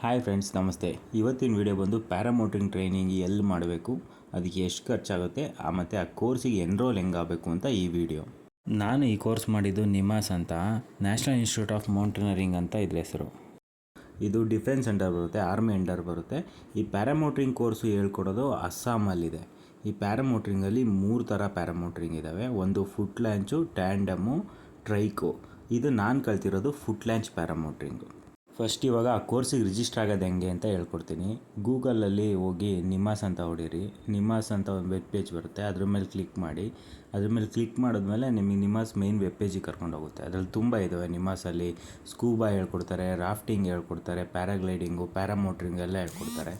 Hi friends, ನಮಸ್ತೆ. ಇವತ್ತಿನ video ಬಂದು ಪ್ಯಾರಾಮೋಟರಿಂಗ್ ಟ್ರೈನಿಂಗ್ ಎಲ್ಲಿ ಮಾಡಬೇಕು, ಅದಕ್ಕೆ ಎಷ್ಟು ಖರ್ಚಾಗುತ್ತೆ, ಮತ್ತು ಆ ಕೋರ್ಸಿಗೆ ಎನ್ರೋಲ್ ಹೆಂಗಾಗಬೇಕು ಅಂತ ಈ ವಿಡಿಯೋ. ನಾನು ಈ ಕೋರ್ಸ್ ಮಾಡಿದ್ದು ನಿಮಾಸ್ ಅಂತ, ನ್ಯಾಷನಲ್ ಇನ್ಸ್ಟಿಟ್ಯೂಟ್ ಆಫ್ ಮೌಂಟೇನರಿಂಗ್ ಅಂತ ಇದ್ರ ಹೆಸರು. ಇದು ಡಿಫೆನ್ಸ್ ಅಂಡರ್ ಬರುತ್ತೆ, ಆರ್ಮಿ ಅಂಡರ್ ಬರುತ್ತೆ. ಈ ಪ್ಯಾರಾಮೋಟರಿಂಗ್ ಕೋರ್ಸು ಹೇಳ್ಕೊಡೋದು ಅಸ್ಸಾಮಲ್ಲಿದೆ. ಈ ಪ್ಯಾರಾಮೋಟರಿಂಗಲ್ಲಿ 3 ಥರ ಪ್ಯಾರಾಮೋಟರಿಂಗ್ ಇದ್ದಾವೆ. ಒಂದು ಫುಟ್ ಲ್ಯಾಂಚು, ಟ್ಯಾಂಡಮು, ಟ್ರೈಕೋ. ಇದು ನಾನು ಕಲ್ತಿರೋದು ಫುಟ್ ಲ್ಯಾಂಚ್ ಪ್ಯಾರಾಮೋಟರಿಂಗು. ಫಸ್ಟ್ ಇವಾಗ ಆ ಕೋರ್ಸಿಗೆ ರಿಜಿಸ್ಟರ್ ಆಗೋದು ಹೆಂಗೆ ಅಂತ ಹೇಳ್ಕೊಡ್ತೀನಿ. ಗೂಗಲಲ್ಲಿ ಹೋಗಿ ನಿಮಾಸ್ ಅಂತ ಹೊಡೀರಿ. ನಿಮಾಸ್ ಅಂತ ಒಂದು ವೆಬ್ ಪೇಜ್ ಬರುತ್ತೆ, ಅದ್ರ ಮೇಲೆ ಕ್ಲಿಕ್ ಮಾಡಿ. ಅದ್ರ ಮೇಲೆ ಕ್ಲಿಕ್ ಮಾಡಿದ್ಮೇಲೆ ನಿಮಗೆ ನಿಮಾಸ್ ಮೇನ್ ವೆಬ್ ಪೇಜಿಗೆ ಕರ್ಕೊಂಡು ಹೋಗುತ್ತೆ. ಅದರಲ್ಲಿ ತುಂಬ ಇದ್ದಾವೆ. ನಿಮಾಸಲ್ಲಿ ಸ್ಕೂಬಾ ಹೇಳ್ಕೊಡ್ತಾರೆ, ರಾಫ್ಟಿಂಗ್ ಹೇಳ್ಕೊಡ್ತಾರೆ, ಪ್ಯಾರಾಗ್ಲೈಡಿಂಗು, ಪ್ಯಾರಾಮೋಟ್ರಿಂಗ್ ಎಲ್ಲ ಹೇಳ್ಕೊಡ್ತಾರೆ.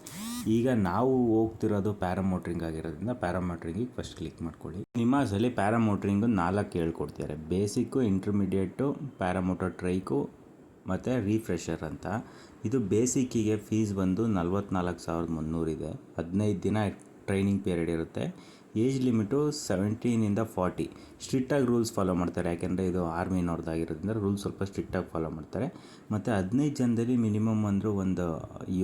ಈಗ ನಾವು ಹೋಗ್ತಿರೋದು ಪ್ಯಾರಾಮೋಟ್ರಿಂಗ್ ಆಗಿರೋದ್ರಿಂದ ಪ್ಯಾರಾಮೋಟ್ರಿಂಗಿಗೆ ಫಸ್ಟ್ ಕ್ಲಿಕ್ ಮಾಡ್ಕೊಳ್ಳಿ. ನಿಮಾಸಲ್ಲಿ ಪ್ಯಾರಾಮೋಟ್ರಿಂಗು 4 ಹೇಳ್ಕೊಡ್ತಾರೆ: ಬೇಸಿಕ್ಕು, ಇಂಟರ್ಮೀಡಿಯೇಟು, ಪ್ಯಾರಾಮೋಟರ್ ಟ್ರೈಕು ಮತ್ತು ರೀಫ್ರೆಷರ್ ಅಂತ. ಇದು ಬೇಸಿಕ್ಕಿಗೆ ಫೀಸ್ ಬಂದು 44,300 ಇದೆ. 15 ದಿನ ಟ್ರೈನಿಂಗ್ ಪೀರಿಯಡ್ ಇರುತ್ತೆ. ಏಜ್ ಲಿಮಿಟು 17ಇಂದ 40. ಸ್ಟ್ರಿಕ್ಟಾಗಿ ರೂಲ್ಸ್ ಫಾಲೋ ಮಾಡ್ತಾರೆ, ಯಾಕೆಂದರೆ ಇದು ಆರ್ಮಿನವ್ರದ್ದಾಗಿರೋದ್ರಿಂದ ರೂಲ್ಸ್ ಸ್ವಲ್ಪ ಸ್ಟ್ರಿಕ್ಟಾಗಿ ಫಾಲೋ ಮಾಡ್ತಾರೆ. ಮತ್ತು 15 ಜನದಲ್ಲಿ ಮಿನಿಮಮ್ ಅಂದರೂ ಒಂದು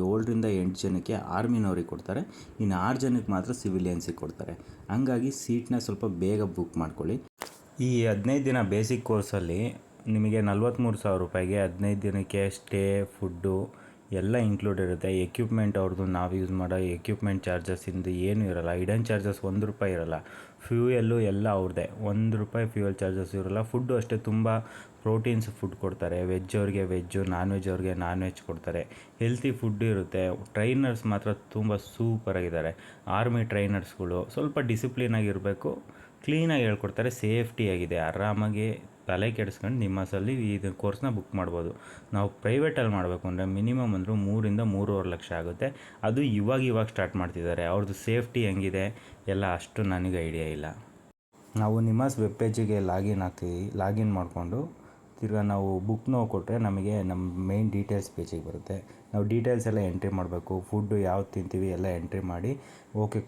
7ರಿಂದ 8 ಜನಕ್ಕೆ ಆರ್ಮಿನವ್ರಿಗೆ ಕೊಡ್ತಾರೆ. ಇನ್ನು 6 ಜನಕ್ಕೆ ಮಾತ್ರ ಸಿವಿಲಿಯನ್ಸಿಗೆ ಕೊಡ್ತಾರೆ. ಹಂಗಾಗಿ ಸೀಟ್ನ ಸ್ವಲ್ಪ ಬೇಗ ಬುಕ್ ಮಾಡ್ಕೊಳ್ಳಿ. ಈ 15 ದಿನ ಬೇಸಿಕ್ ಕೋರ್ಸಲ್ಲಿ ನಿಮಗೆ 43,000 ರೂಪಾಯಿಗೆ 15 ದಿನಕ್ಕೆ ಸ್ಟೇ, ಫುಡ್ಡು ಎಲ್ಲ ಇನ್ಕ್ಲೂಡ್ ಇರುತ್ತೆ. ಎಕ್ವಿಪ್ಮೆಂಟ್ ಅವ್ರದ್ದು, ನಾವು ಯೂಸ್ ಮಾಡೋ ಎಕ್ವಿಪ್ಮೆಂಟ್ ಚಾರ್ಜಸ್ಸಿಂದ ಏನೂ ಇರೋಲ್ಲ. ಹಿಡನ್ ಚಾರ್ಜಸ್ ₹1 ಇರೋಲ್ಲ. ಫ್ಯೂಯಲ್ಲು ಎಲ್ಲ ಅವ್ರದ್ದೇ, ₹1 ಫ್ಯೂಯಲ್ ಚಾರ್ಜಸ್ ಇರೋಲ್ಲ. ಫುಡ್ಡು ಅಷ್ಟೇ, ತುಂಬ ಪ್ರೋಟೀನ್ಸ್ ಫುಡ್ ಕೊಡ್ತಾರೆ. ವೆಜ್ ಅವ್ರಿಗೆ ವೆಜ್ಜು, ನಾನ್ ವೆಜ್ ಅವ್ರಿಗೆ ನಾನ್ ವೆಜ್ ಕೊಡ್ತಾರೆ. ಹೆಲ್ತಿ ಫುಡ್ ಇರುತ್ತೆ. ಟ್ರೈನರ್ಸ್ ಮಾತ್ರ ತುಂಬ ಸೂಪರಾಗಿದ್ದಾರೆ. ಆರ್ಮಿ ಟ್ರೈನರ್ಸ್ಗಳು ಸ್ವಲ್ಪ ಡಿಸಿಪ್ಲಿನಾಗಿರಬೇಕು, ಕ್ಲೀನಾಗಿ ಹೇಳ್ಕೊಡ್ತಾರೆ, ಸೇಫ್ಟಿಯಾಗಿದೆ. ಆರಾಮಾಗಿ ತಲೆ ಕೆಡಿಸ್ಕೊಂಡು ನಿಮಾಸಲ್ಲಿ ಇದು ಕೋರ್ಸ್ನ ಬುಕ್ ಮಾಡ್ಬೋದು. ನಾವು ಪ್ರೈವೇಟಲ್ಲಿ ಮಾಡಬೇಕು ಅಂದರೆ ಮಿನಿಮಮ್ ಅಂದರೂ 3ರಿಂದ 3.5 ಲಕ್ಷ ಆಗುತ್ತೆ. ಅದು ಇವಾಗ ಸ್ಟಾರ್ಟ್ ಮಾಡ್ತಿದ್ದಾರೆ. ಅವ್ರದ್ದು ಸೇಫ್ಟಿ ಹೆಂಗಿದೆ ಎಲ್ಲ ಅಷ್ಟು ನನಗೆ ಐಡಿಯಾ ಇಲ್ಲ. ನಾವು ನಿಮಾಸ್ ವೆಬ್ ಪೇಜಿಗೆ ಲಾಗಿನ್ ಮಾಡಿಕೊಂಡು ತಿರ್ಗಿ ನಾವು ಬುಕ್ನ ಕೊಟ್ಟರೆ ನಮಗೆ ನಮ್ಮ ಮೇನ್ ಡೀಟೇಲ್ಸ್ ಪೇಜಿಗೆ ಬರುತ್ತೆ. ನಾವು ಡೀಟೇಲ್ಸ್ ಎಲ್ಲ ಎಂಟ್ರಿ ಮಾಡಬೇಕು. ಫುಡ್ಡು ಯಾವ್ದು ತಿಂತೀವಿ ಎಲ್ಲ ಎಂಟ್ರಿ ಮಾಡಿ ಓಕೆ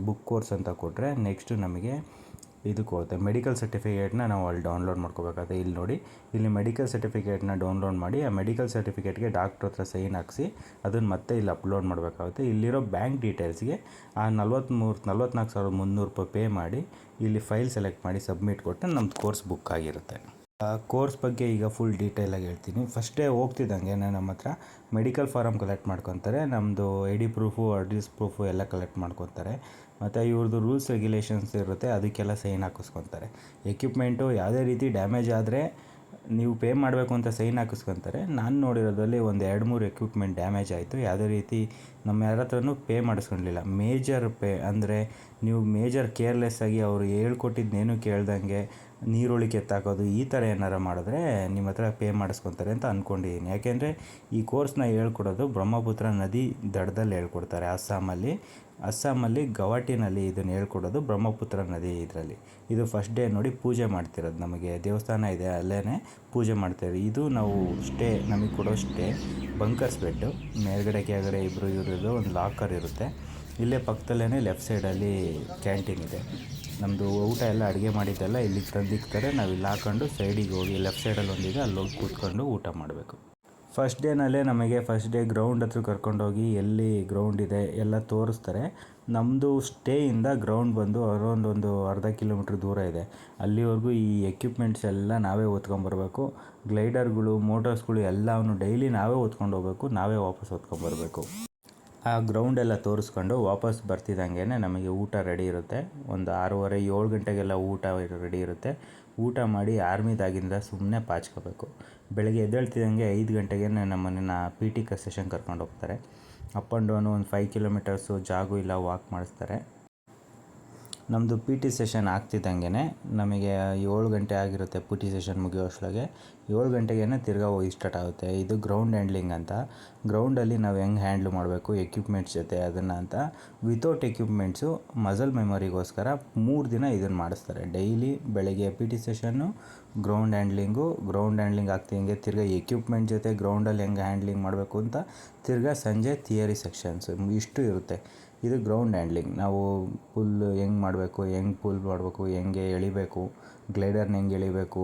ಬುಕ್ ಕೋರ್ಸ್ ಅಂತ ಕೊಟ್ಟರೆ ನೆಕ್ಸ್ಟು ನಮಗೆ ಇದು ಕೊಡುತ್ತೆ. ಮೆಡಿಕಲ್ ಸರ್ಟಿಫಿಕೇಟ್ನ ನಾವು ಅಲ್ಲಿ ಡೌನ್ಲೋಡ್ ಮಾಡ್ಕೋಬೇಕಾಗುತ್ತೆ. ಇಲ್ಲಿ ನೋಡಿ, ಇಲ್ಲಿ ಮೆಡಿಕಲ್ ಸರ್ಟಿಫಿಕೇಟ್ನ ಡೌನ್ಲೋಡ್ ಮಾಡಿ ಆ ಮೆಡಿಕಲ್ ಸರ್ಟಿಫಿಕೇಟ್ಗೆ ಡಾಕ್ಟ್ರ್ ಹತ್ರ ಸೈನ್ ಹಾಕಿಸಿ ಅದನ್ನು ಮತ್ತೆ ಇಲ್ಲಿ ಅಪ್ಲೋಡ್ ಮಾಡಬೇಕಾಗುತ್ತೆ. ಇಲ್ಲಿರೋ ಬ್ಯಾಂಕ್ ಡೀಟೇಲ್ಸ್ಗೆ ಆ 44,300 ರೂಪಾಯಿ ಪೇ ಮಾಡಿ ಇಲ್ಲಿ ಫೈಲ್ ಸೆಲೆಕ್ಟ್ ಮಾಡಿ ಸಬ್ಮಿಟ್ ಕೊಟ್ಟರೆ ನಮ್ಮದು ಕೋರ್ಸ್ ಬುಕ್ ಆಗಿರುತ್ತೆ. ಕೋರ್ಸ್ ಬಗ್ಗೆ ಈಗ ಫುಲ್ ಡೀಟೇಲಾಗಿ ಹೇಳ್ತೀನಿ. ಫಸ್ಟ್ ಡೇ ಹೋಗ್ತಿದ್ದಂಗೆ ನಮ್ಮ ಹತ್ರ ಮೆಡಿಕಲ್ ಫಾರಮ್ ಕಲೆಕ್ಟ್ ಮಾಡ್ಕೊತಾರೆ. ನಮ್ಮದು ID ಪ್ರೂಫು, ಅಡ್ರೆಸ್ ಪ್ರೂಫು ಎಲ್ಲ ಕಲೆಕ್ಟ್ ಮಾಡ್ಕೊತಾರೆ. ಮತ್ತು ಇವ್ರದ್ದು ರೂಲ್ಸ್ ರೆಗ್ಯುಲೇಷನ್ಸ್ ಇರುತ್ತೆ, ಅದಕ್ಕೆಲ್ಲ ಸೈನ್ ಹಾಕಿಸ್ಕೊತಾರೆ. ಎಕ್ವಿಪ್ಮೆಂಟು ಯಾವುದೇ ರೀತಿ ಡ್ಯಾಮೇಜ್ ಆದರೆ ನೀವು ಪೇ ಮಾಡಬೇಕು ಅಂತ ಸೈನ್ ಹಾಕಿಸ್ಕೊತಾರೆ. ನಾನು ನೋಡಿರೋದ್ರಲ್ಲಿ ಒಂದು 2-3 ಎಕ್ವಿಪ್ಮೆಂಟ್ ಡ್ಯಾಮೇಜ್ ಆಯಿತು. ಯಾವುದೇ ರೀತಿ ನಮ್ಮ ಯಾರ ಹತ್ರನೂ ಪೇ ಮಾಡಿಸ್ಕೊಂಡಿಲ್ಲ. ಮೇಜರ್ ಪೇ ಅಂದರೆ ನೀವು ಮೇಜರ್ ಕೇರ್ಲೆಸ್ಸಾಗಿ ಅವರು ಹೇಳ್ಕೊಟ್ಟಿದ್ದೇನು ಕೇಳ್ದಂಗೆ ನೀರುಳಿಕೆ ಎತ್ತಾಕೋದು ಈ ಥರ ಏನಾರು ಮಾಡಿದ್ರೆ ನಿಮ್ಮ ಹತ್ರ ಪೇ ಮಾಡಿಸ್ಕೊತಾರೆ ಅಂತ ಅಂದ್ಕೊಂಡಿದ್ದೀನಿ. ಯಾಕೆಂದರೆ ಈ ಕೋರ್ಸ್ನ ಹೇಳ್ಕೊಡೋದು ಬ್ರಹ್ಮಪುತ್ರ ನದಿ ದಡದಲ್ಲಿ ಹೇಳ್ಕೊಡ್ತಾರೆ. ಅಸ್ಸಾಮಲ್ಲಿ ಗವಾಟಿನಲ್ಲಿ ಇದನ್ನು ಹೇಳ್ಕೊಡೋದು ಬ್ರಹ್ಮಪುತ್ರ ನದಿ ಇದರಲ್ಲಿ. ಇದು ಫಸ್ಟ್ ಡೇ ನೋಡಿ ಪೂಜೆ ಮಾಡ್ತಿರೋದು. ನಮಗೆ ದೇವಸ್ಥಾನ ಇದೆ, ಅಲ್ಲೇ ಪೂಜೆ ಮಾಡ್ತಾರೆ. ಇದು ನಾವು ನಮಗೆ ಕೊಡೋ ಬಂಕರ್ಸ್ ಬೆಡ್ಡು. ಮೇಲ್ಗಡೆ ಕೆಳಗಡೆ ಇಬ್ಬರು ಇರೋದು ಒಂದು ಲಾಕರ್ ಇರುತ್ತೆ. ಇಲ್ಲೇ ಪಕ್ಕದಲ್ಲೇ ಲೆಫ್ಟ್ ಸೈಡಲ್ಲಿ ಕ್ಯಾಂಟೀನ್ ಇದೆ. ನಮ್ಮದು ಊಟ ಎಲ್ಲ ಅಡುಗೆ ಮಾಡಿದ್ದೆಲ್ಲ ಇಲ್ಲಿಗೆ ತಂದಿಕ್ತಾರೆ. ನಾವು ಇಲ್ಲಿ ಹಾಕೊಂಡು ಸೈಡಿಗೆ ಹೋಗಿ ಲೆಫ್ಟ್ ಸೈಡಲ್ಲಿ ಒಂದಿದೆ, ಅಲ್ಲಿ ಹೋಗಿ ಕೂತ್ಕೊಂಡು ಊಟ ಮಾಡಬೇಕು. ಫಸ್ಟ್ ಡೇನಲ್ಲೇ ನಮಗೆ ಫಸ್ಟ್ ಡೇ ಗ್ರೌಂಡ್ ಹತ್ರ ಕರ್ಕೊಂಡೋಗಿ ಎಲ್ಲಿ ಗ್ರೌಂಡ್ ಇದೆ ಎಲ್ಲ ತೋರಿಸ್ತಾರೆ. ನಮ್ಮದು ಸ್ಟೇಯಿಂದ ಗ್ರೌಂಡ್ ಬಂದು ಅರೌಂಡ್ ಒಂದು ಅರ್ಧ ಕಿಲೋಮೀಟ್ರ್ ದೂರ ಇದೆ. ಅಲ್ಲಿವರೆಗೂ ಈ ಎಕ್ವಿಪ್ಮೆಂಟ್ಸ್ ಎಲ್ಲ ನಾವೇ ಹೊತ್ಕೊಂಬರ್ಬೇಕು. ಗ್ಲೈಡರ್ಗಳು, ಮೋಟರ್ಸ್ಗಳು ಎಲ್ಲವನ್ನು ಡೈಲಿ ನಾವೇ ಹೊತ್ಕೊಂಡು ಹೋಗ್ಬೇಕು, ನಾವೇ ವಾಪಸ್ ಹೊತ್ಕೊಂಬರ್ಬೇಕು. ಆ ಗ್ರೌಂಡೆಲ್ಲ ತೋರಿಸ್ಕೊಂಡು ವಾಪಸ್ ಬರ್ತಿದ್ದಂಗೆ ನಮಗೆ ಊಟ ರೆಡಿ ಇರುತ್ತೆ. ಒಂದು 6:30-7 ಗಂಟೆಗೆಲ್ಲ ಊಟ ರೆಡಿ ಇರುತ್ತೆ. ಊಟ ಮಾಡಿ ಆರ್ಮಿದಾಗಿಂದ ಸುಮ್ಮನೆ ಪಾಚ್ಕೋಬೇಕು. ಬೆಳಗ್ಗೆ ಎದ್ದೇಳ್ತಿದ್ದಂಗೆ 5 ಗಂಟೆಗೆ ನಮ್ಮನ್ನು PT ಸೆಷನ್ ಕರ್ಕೊಂಡು ಹೋಗ್ತಾರೆ. ಅಪ್ ಆ್ಯಂಡ್ ಡೌನು ಒಂದು 5 ಕಿಲೋಮೀಟರ್ಸು ಜಾಗು ಇಲ್ಲ ವಾಕ್ ಮಾಡಿಸ್ತಾರೆ. ನಮ್ಮದು PT ಸೆಷನ್ ಆಗ್ತಿದ್ದಂಗೆ ನಮಗೆ 7 ಗಂಟೆ ಆಗಿರುತ್ತೆ. PT ಸೆಷನ್ ಮುಗಿಯೋ ಅಷ್ಟೊಳಗೆ 7 ಗಂಟೆಗೆ ತಿರ್ಗಾ ಹೋಗಿ ಸ್ಟಾರ್ಟ್ ಆಗುತ್ತೆ. ಇದು ಗ್ರೌಂಡ್ ಹ್ಯಾಂಡ್ಲಿಂಗ್ ಅಂತ. ಗ್ರೌಂಡಲ್ಲಿ ನಾವು ಹೆಂಗೆ ಹ್ಯಾಂಡ್ಲ್ ಮಾಡಬೇಕು ಎಕ್ವಿಪ್ಮೆಂಟ್ಸ್ ಜೊತೆ ಅದನ್ನು ಅಂತ. ವಿತೌಟ್ ಎಕ್ವಿಪ್ಮೆಂಟ್ಸು ಮಸಲ್ ಮೆಮೊರಿಗೋಸ್ಕರ 3 ದಿನ ಇದನ್ನು ಮಾಡಿಸ್ತಾರೆ. ಡೈಲಿ ಬೆಳಗ್ಗೆ PT ಸೆಷನ್ನು, ಗ್ರೌಂಡ್ ಹ್ಯಾಂಡ್ಲಿಂಗ್ ಆಗ್ತಿದ್ದಂಗೆ ತಿರ್ಗಾ ಎಕ್ವಿಪ್ಮೆಂಟ್ ಜೊತೆ ಗ್ರೌಂಡಲ್ಲಿ ಹೆಂಗೆ ಹ್ಯಾಂಡ್ಲಿಂಗ್ ಮಾಡಬೇಕು ಅಂತ, ತಿರ್ಗಾ ಸಂಜೆ ಥಿಯರಿ ಸೆಕ್ಷನ್ಸು ಇಷ್ಟು ಇರುತ್ತೆ. ಇದು ಗ್ರೌಂಡ್ ಹ್ಯಾಂಡ್ಲಿಂಗ್. ನಾವು ಪುಲ್ ಹೆಂಗೆ ಮಾಡಬೇಕು, ಹೆಂಗೆ ಪುಲ್ ಮಾಡಬೇಕು, ಹೆಂಗೆ ಎಳಿಬೇಕು, ಗ್ಲೈಡರ್ನ ಹೆಂಗೆ ಎಳಿಬೇಕು,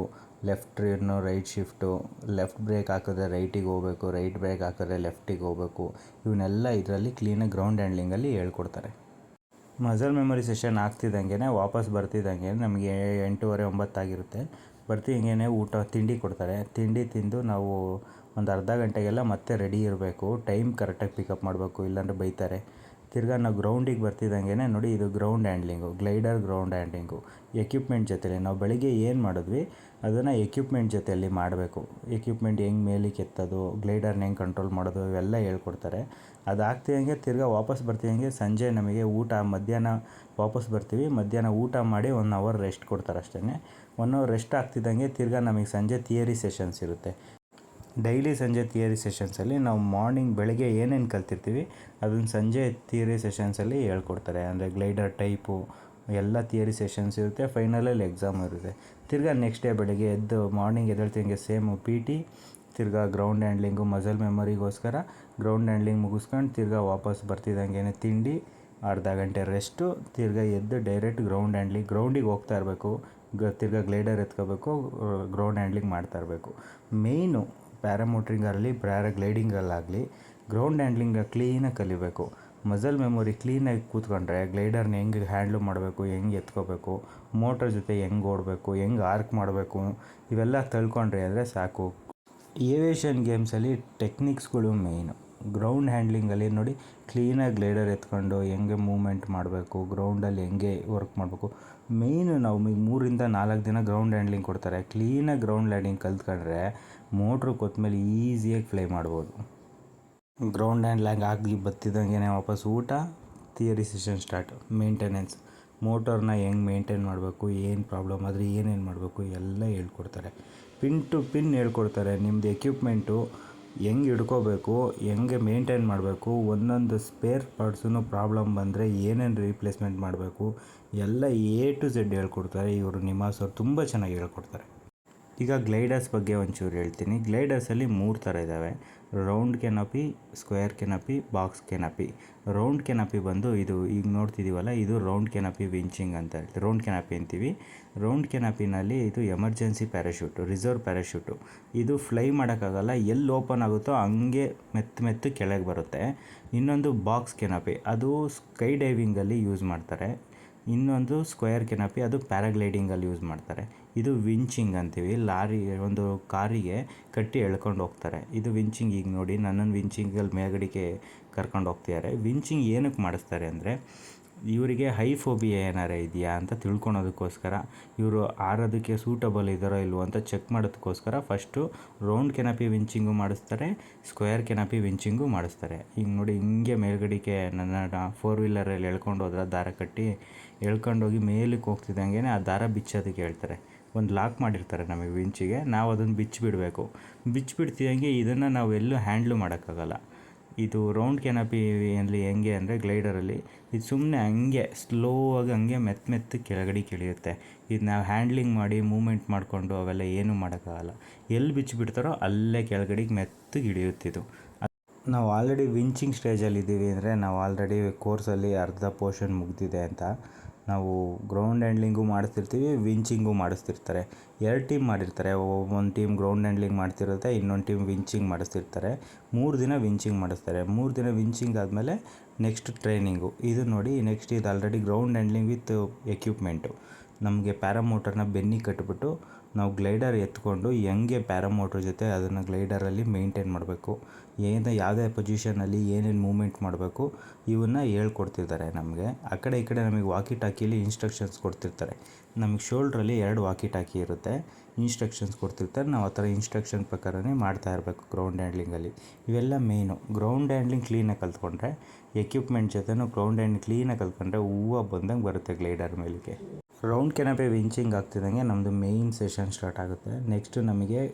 left turn right shift, left brake ಹಾಕಿದ್ರೆ ರೈಟಿಗೆ ಹೋಗಬೇಕು, ರೈಟ್ ಬ್ರೇಕ್ ಹಾಕಿದ್ರೆ ಲೆಫ್ಟಿಗೆ ಹೋಗಬೇಕು, ಇವನ್ನೆಲ್ಲ ಇದರಲ್ಲಿ ಕ್ಲೀನಾಗಿ ಗ್ರೌಂಡ್ ಹ್ಯಾಂಡ್ಲಿಂಗಲ್ಲಿ ಹೇಳ್ಕೊಡ್ತಾರೆ. ಮಸಲ್ ಮೆಮೊರಿ ಸೆಷನ್ ಆಗ್ತಿದ್ದಂಗೆ ವಾಪಸ್ ಬರ್ತಿದ್ದಂಗೆ ನಮಗೆ 8:30 9 ಆಗಿರುತ್ತೆ. ಬರ್ತಿದ್ದಂಗೆ ತಿಂಡಿ ಕೊಡ್ತಾರೆ. ತಿಂಡಿ ತಿಂದು ನಾವು ಒಂದು ಅರ್ಧ ಗಂಟೆಗೆಲ್ಲ ಮತ್ತೆ ರೆಡಿ ಇರಬೇಕು. ಟೈಮ್ ಕರೆಕ್ಟಾಗಿ ಪಿಕಪ್ ಮಾಡಬೇಕು, ಇಲ್ಲಾಂದರೆ ಬೈತಾರೆ. ತಿರ್ಗಾ ನಾವು ಗ್ರೌಂಡಿಗೆ ಬರ್ತಿದ್ದಂಗೆ ನೋಡಿ, ಇದು ground handling, glider ground handling equipment ಜೊತೆಲಿ. ನಾವು ಬೆಳಿಗ್ಗೆ ಏನು ಮಾಡಿದ್ವಿ ಅದನ್ನು ಎಕ್ವಿಪ್ಮೆಂಟ್ ಜೊತೆಯಲ್ಲಿ ಮಾಡಬೇಕು. ಎಕ್ವಿಪ್ಮೆಂಟ್ ಹೆಂಗೆ ಮೇಲಕ್ಕೆ ಎತ್ತೋದು, ಗ್ಲೈಡರ್ನ ಹೆಂಗೆ ಕಂಟ್ರೋಲ್ ಮಾಡೋದು, ಇವೆಲ್ಲ ಹೇಳ್ಕೊಡ್ತಾರೆ. ಅದಾಗ್ತಿದ್ದಂಗೆ ತಿರ್ಗಾ ವಾಪಸ್ ಬರ್ತಿದ್ದಂಗೆ ಸಂಜೆ ನಮಗೆ ಮಧ್ಯಾಹ್ನ ವಾಪಸ್ ಬರ್ತೀವಿ. ಮಧ್ಯಾಹ್ನ ಊಟ ಮಾಡಿ 1 ಅವರ್ ರೆಸ್ಟ್ ಕೊಡ್ತಾರೆ ಅಷ್ಟೇ. 1 ಅವರ್ ರೆಸ್ಟ್ ಆಗ್ತಿದ್ದಂಗೆ ತಿರ್ಗಾ ನಮಗೆ ಸಂಜೆ ಥಿಯರಿ ಸೆಷನ್ಸ್ ಇರುತ್ತೆ. ಡೈಲಿ ಸಂಜೆ ಥಿಯರಿ ಸೆಷನ್ಸಲ್ಲಿ ನಾವು ಬೆಳಗ್ಗೆ ಏನೇನು ಕಲ್ತಿರ್ತೀವಿ ಅದನ್ನು ಸಂಜೆ ಥಿಯರಿ ಸೆಷನ್ಸಲ್ಲಿ ಹೇಳ್ಕೊಡ್ತಾರೆ. ಅಂದರೆ ಗ್ಲೈಡರ್ ಟೈಪು ಎಲ್ಲ ಥಿಯರಿ ಸೆಷನ್ಸ್ ಇರುತ್ತೆ. ಫೈನಲಲ್ಲಿ ಎಕ್ಸಾಮ್ ಇರುತ್ತೆ. ತಿರ್ಗಾ ನೆಕ್ಸ್ಟ್ ಡೇ ಬೆಳಗ್ಗೆ ಮಾರ್ನಿಂಗ್ ಎದ್ದೇಳ್ತಿದ್ದಂಗೆ ಸೇಮು PT, ತಿರ್ಗಾ ಗ್ರೌಂಡ್ ಹ್ಯಾಂಡ್ಲಿಂಗು, ಮಸಲ್ ಮೆಮೊರಿಗೋಸ್ಕರ ಗ್ರೌಂಡ್ ಹ್ಯಾಂಡ್ಲಿಂಗ್ ಮುಗಿಸ್ಕೊಂಡು ತಿರ್ಗಾ ವಾಪಸ್ ಬರ್ತಿದ್ದಂಗೆ ತಿಂಡಿ, ಅರ್ಧ ಗಂಟೆ ರೆಸ್ಟು, ತಿರ್ಗಾ ಎದ್ದು ಡೈರೆಕ್ಟ್ ಗ್ರೌಂಡ್ ಹ್ಯಾಂಡ್ಲಿಂಗ್, ಗ್ರೌಂಡಿಗೆ ಹೋಗ್ತಾ ಇರಬೇಕು. ತಿರ್ಗಾ ಗ್ಲೈಡರ್ ಎತ್ಕೋಬೇಕು, ಗ್ರೌಂಡ್ ಹ್ಯಾಂಡ್ಲಿಂಗ್ ಮಾಡ್ತಾ ಇರಬೇಕು. ಮೇಯ್ನು ಪ್ಯಾರಾಮೋಟ್ರಿಂಗಲ್ಲಿ ಪ್ಯಾರಾಗ್ಲೈಡಿಂಗಲ್ಲಾಗಲಿ ಗ್ರೌಂಡ್ ಹ್ಯಾಂಡ್ಲಿಂಗ್ ಕ್ಲೀನಾಗಿ ಕಲಿಬೇಕು. ಮಸಲ್ ಮೆಮೊರಿ ಕ್ಲೀನಾಗಿ ಕೂತ್ಕೊಂಡ್ರೆ ಗ್ಲೈಡರ್ನ ಹೆಂಗೆ ಹ್ಯಾಂಡ್ಲು ಮಾಡಬೇಕು, ಹೆಂಗೆ ಎತ್ಕೋಬೇಕು, ಮೋಟರ್ ಜೊತೆ ಹೆಂಗೆ ಓಡಬೇಕು, ಹೆಂಗೆ ಆರ್ಕ್ ಮಾಡಬೇಕು, ಇವೆಲ್ಲ ತಿಳ್ಕೊಂಡ್ರೆ ಅಂದರೆ ಸಾಕು. ಏವಿಯೇಷನ್ ಗೇಮ್ಸಲ್ಲಿ ಟೆಕ್ನಿಕ್ಸ್ಗಳು ಮೇಯ್ನು. ಗ್ರೌಂಡ್ ಹ್ಯಾಂಡ್ಲಿಂಗಲ್ಲಿ ನೋಡಿ, ಕ್ಲೀನಾಗಿ ಗ್ಲೈಡರ್ ಎತ್ಕೊಂಡು ಹೆಂಗೆ ಮೂವ್ಮೆಂಟ್ ಮಾಡಬೇಕು, ಗ್ರೌಂಡಲ್ಲಿ ಹೆಂಗೆ ವರ್ಕ್ ಮಾಡಬೇಕು. ಮೇಯ್ನು ನಾವು 3 ರಿಂದ 4 ದಿನ ಗ್ರೌಂಡ್ ಹ್ಯಾಂಡ್ಲಿಂಗ್ ಕೊಡ್ತಾರೆ. ಕ್ಲೀನಾಗಿ ಗ್ರೌಂಡ್ ಹ್ಯಾಂಡ್ಲಿಂಗ್ ಕಲ್ತ್ಕೊಂಡ್ರೆ ಮೋಟ್ರು ಕೊತ್ತಮೇಲೆ ಈಸಿಯಾಗಿ ಫ್ಲೈ ಮಾಡ್ಬೋದು. ಗ್ರೌಂಡ್ ಹ್ಯಾಂಡ್ಲಿಂಗ್ ಆಗಿ ಬರ್ತಿದ್ದಂಗೆ ವಾಪಸ್ ಊಟ, ಥಿಯರಿ ಸೆಷನ್ ಸ್ಟಾರ್ಟ್. ಮೇಂಟೆನೆನ್ಸ್, ಮೋಟರ್ನ ಹೆಂಗೆ ಮೇಂಟೈನ್ ಮಾಡಬೇಕು, ಏನು ಪ್ರಾಬ್ಲಮ್ ಆದರೆ ಏನೇನು ಮಾಡಬೇಕು ಎಲ್ಲ ಹೇಳ್ಕೊಡ್ತಾರೆ. ಪಿನ್ ಟು ಪಿನ್ ಹೇಳ್ಕೊಡ್ತಾರೆ. ನಿಮ್ಮದು ಎಕ್ವಿಪ್ಮೆಂಟು ಹೆಂಗೆ ಹಿಡ್ಕೋಬೇಕು, ಹೆಂಗೆ ಮೇಂಟೈನ್ ಮಾಡಬೇಕು, ಒಂದೊಂದು ಸ್ಪೇರ್ ಪಾರ್ಟ್ಸೂ ಪ್ರಾಬ್ಲಮ್ ಬಂದರೆ ಏನೇನು ರೀಪ್ಲೇಸ್ಮೆಂಟ್ ಮಾಡಬೇಕು ಎಲ್ಲ A to Z ಹೇಳ್ಕೊಡ್ತಾರೆ. ಇವರು ನಿಮಾಸ್ ಅವರು ತುಂಬ ಚೆನ್ನಾಗಿ ಹೇಳ್ಕೊಡ್ತಾರೆ. ಈಗ ಗ್ಲೈಡರ್ಸ್ ಬಗ್ಗೆ ಒಂಚೂರು ಹೇಳ್ತೀನಿ. ಗ್ಲೈಡರ್ಸಲ್ಲಿ 3 ಥರ ಇದ್ದಾವೆ: round canopy, square canopy, box canopy. Round canopy ಬಂದು ಇದು ಈಗ ನೋಡ್ತಿದ್ದೀವಲ್ಲ, ಇದು ರೌಂಡ್ ಕೆನಪಿ ವಿಂಚಿಂಗ್ ಅಂತ ಹೇಳ್ತೀವಿ, ರೌಂಡ್ ಕೆನಪಿ ಅಂತೀವಿ. ರೌಂಡ್ ಕೆನಪಿನಲ್ಲಿ ಇದು ಎಮರ್ಜೆನ್ಸಿ ಪ್ಯಾರಾಶೂಟು, ರಿಸರ್ವ್ ಪ್ಯಾರಾಶೂಟು. ಇದು ಫ್ಲೈ ಮಾಡೋಕ್ಕಾಗಲ್ಲ, ಎಲ್ಲಿ ಓಪನ್ ಆಗುತ್ತೋ ಹಂಗೆ ಮೆತ್ತು ಕೆಳಗೆ ಬರುತ್ತೆ. ಇನ್ನೊಂದು ಬಾಕ್ಸ್ ಕೆನಪಿ, ಅದು ಸ್ಕೈ ಡೈವಿಂಗಲ್ಲಿ ಯೂಸ್ ಮಾಡ್ತಾರೆ. ಇನ್ನೊಂದು ಸ್ಕ್ವೇರ್ ಕೆನಪಿ, ಅದು ಪ್ಯಾರಾಗ್ಲೈಡಿಂಗಲ್ಲಿ ಯೂಸ್ ಮಾಡ್ತಾರೆ. ಇದು ವಿಂಚಿಂಗ್ ಅಂತೀವಿ. ಒಂದು ಕಾರಿಗೆ ಕಟ್ಟಿ ಎಳ್ಕೊಂಡು ಹೋಗ್ತಾರೆ, ಇದು ವಿಂಚಿಂಗ್. ಈಗ ನೋಡಿ, ನನ್ನನ್ನು ವಿಂಚಿಂಗಲ್ಲಿ ಮೇಲ್ಗಡೆಗೆ ಕರ್ಕೊಂಡು ಹೋಗ್ತಿದ್ದಾರೆ. ವಿಂಚಿಂಗ್ ಏನಕ್ಕೆ ಮಾಡಿಸ್ತಾರೆ ಅಂದರೆ, ಇವರಿಗೆ ಹೈಫೋಬಿಯಾ ಏನಾರ ಇದೆಯಾ ಅಂತ ತಿಳ್ಕೊಳೋದಕ್ಕೋಸ್ಕರ, ಇವರು ಆರೋದಕ್ಕೆ ಸೂಟಬಲ್ ಇದ್ದಾರೋ ಇಲ್ವೋ ಅಂತ ಚೆಕ್ ಮಾಡೋದಕ್ಕೋಸ್ಕರ ಫಸ್ಟು ರೌಂಡ್ ಕೆನಪಿ ವಿಂಚಿಂಗು ಮಾಡಿಸ್ತಾರೆ, ಸ್ಕ್ವೇರ್ ಕೆನಪಿ ವಿಂಚಿಂಗು ಮಾಡಿಸ್ತಾರೆ. ಈಗ ನೋಡಿ, ಹಿಂಗೆ ಮೇಲ್ಗಡೆಗೆ ನನ್ನ 4 ವೀಲರಲ್ಲಿ ಎಳ್ಕೊಂಡು ಹೋದ್ರೆ ದಾರ ಕಟ್ಟಿ ಎಳ್ಕೊಂಡೋಗಿ ಮೇಲಕ್ಕೆ ಹೋಗ್ತಿದ್ದಂಗೆ ಆ ದಾರ ಬಿಚ್ಚೋದಕ್ಕೆ ಹೇಳ್ತಾರೆ. ಒಂದು ಲಾಕ್ ಮಾಡಿರ್ತಾರೆ ನಮಗೆ ವಿಂಚಿಗೆ, ನಾವು ಅದನ್ನು ಬಿಚ್ಚಿಬಿಡಬೇಕು. ಬಿಚ್ಚಿಬಿಡ್ತಿದ್ದಂಗೆ ಇದನ್ನು ನಾವು ಎಲ್ಲೂ ಹ್ಯಾಂಡ್ಲು ಮಾಡೋಕ್ಕಾಗಲ್ಲ. ಇದು ರೌಂಡ್ ಕೆನಪಿಯಲ್ಲಿ ಹೆಂಗೆ ಅಂದರೆ, ಗ್ಲೈಡರಲ್ಲಿ ಇದು ಸುಮ್ಮನೆ ಹಂಗೆ ಸ್ಲೋ ಆಗಿ ಹಂಗೆ ಮೆತ್ತ ಕೆಳಗಡೆ ಇಳಿಯುತ್ತೆ. ಇದು ನಾವು ಹ್ಯಾಂಡ್ಲಿಂಗ್ ಮಾಡಿ ಮೂಮೆಂಟ್ ಮಾಡಿಕೊಂಡು ಅವೆಲ್ಲ ಏನೂ ಮಾಡೋಕ್ಕಾಗಲ್ಲ. ಎಲ್ಲಿ ಬಿಚ್ಚಿಬಿಡ್ತಾರೋ ಅಲ್ಲೇ ಕೆಳಗಡೆಗೆ ಮೆತ್ತಗೆ ಇಳಿಯುತ್ತಿದ್ದು. ನಾವು ಆಲ್ರೆಡಿ ವಿಂಚಿಂಗ್ ಸ್ಟೇಜಲ್ಲಿದ್ದೀವಿ ಅಂದರೆ ನಾವು ಆಲ್ರೆಡಿ ಕೋರ್ಸಲ್ಲಿ ಅರ್ಧ ಪೋರ್ಷನ್ ಮುಗಿದಿದೆ ಅಂತ. ನಾವು ಗ್ರೌಂಡ್ ಹ್ಯಾಂಡ್ಲಿಂಗು ಮಾಡಿಸ್ತಿರ್ತೀವಿ, ವಿಂಚಿಂಗು ಮಾಡಿಸ್ತಿರ್ತಾರೆ. 2 ಟೀಮ್ ಮಾಡಿರ್ತಾರೆ. ಒಂದು ಟೀಮ್ ಗ್ರೌಂಡ್ ಹ್ಯಾಂಡ್ಲಿಂಗ್ ಮಾಡ್ತಿರುತ್ತೆ, ಇನ್ನೊಂದು ಟೀಮ್ ವಿಂಚಿಂಗ್ ಮಾಡಿಸ್ತಿರ್ತಾರೆ. 3 ದಿನ ವಿಂಚಿಂಗ್ ಮಾಡಿಸ್ತಾರೆ. 3 ದಿನ ವಿಂಚಿಂಗ್ ಆದಮೇಲೆ ನೆಕ್ಸ್ಟ್ ಟ್ರೈನಿಂಗು. ಇದು ನೋಡಿ, ನೆಕ್ಸ್ಟ್ ಇದು already ground handling with equipment. ನಮಗೆ ಪ್ಯಾರಾಮೋಟರ್ನ ಬೆನ್ನಿಗೆ ಕಟ್ಬಿಟ್ಟು ನಾವು ಗ್ಲೈಡರ್ ಎತ್ಕೊಂಡು ಹೆಂಗೆ ಪ್ಯಾರಾಮೋಟ್ರ್ ಜೊತೆ ಅದನ್ನು ಗ್ಲೈಡರಲ್ಲಿ ಮೇಂಟೈನ್ ಮಾಡಬೇಕು, ಯಾವುದೇ ಪೊಸಿಷನಲ್ಲಿ ಏನೇನು ಮೂಮೆಂಟ್ ಮಾಡಬೇಕು ಇವನ್ನ ಹೇಳ್ಕೊಡ್ತಿದ್ದಾರೆ ನಮಗೆ. ಆ ಕಡೆ ಈ ಕಡೆ ನಮಗೆ ವಾಕಿ ಟಾಕಿಲಿ ಇನ್ಸ್ಟ್ರಕ್ಷನ್ಸ್ ಕೊಡ್ತಿರ್ತಾರೆ. ನಮಗೆ ಶೋಲ್ಡ್ರಲ್ಲಿ 2 ವಾಕಿ ಟಾಕಿ ಇರುತ್ತೆ, ಇನ್ಸ್ಟ್ರಕ್ಷನ್ಸ್ ಕೊಡ್ತಿರ್ತಾರೆ. ನಾವು ಆ ಥರ ಇನ್ಸ್ಟ್ರಕ್ಷನ್ ಪ್ರಕಾರನೇ ಮಾಡ್ತಾ ಇರಬೇಕು ಗ್ರೌಂಡ್ ಹ್ಯಾಂಡ್ಲಿಂಗಲ್ಲಿ. ಇವೆಲ್ಲ ಮೇಯ್ನು. ಗ್ರೌಂಡ್ ಹ್ಯಾಂಡ್ಲಿಂಗ್ ಕ್ಲೀನಾಗಿ ಕಲ್ತ್ಕೊಂಡ್ರೆ, ಎಕ್ವಿಪ್ಮೆಂಟ್ ಜೊತೆನೂ ಗ್ರೌಂಡ್ ಹ್ಯಾಂಡ್ಲಿಂಗ್ ಕ್ಲೀನಾಗಿ ಕಲ್ತ್ಕೊಂಡ್ರೆ ಹೂವು ಬಂದಂಗೆ ಬರುತ್ತೆ ಗ್ಲೈಡರ್ ಮೇಲಿಗೆ. ರೌಂಡ್ ಕೆನಪಿ ವಿಂಚಿಂಗ್ ಆಗ್ತಿದ್ದಂಗೆ ನಮ್ಮದು ಮೇಯ್ನ್ ಸೆಷನ್ ಸ್ಟಾರ್ಟ್ ಆಗುತ್ತೆ. ನೆಕ್ಸ್ಟು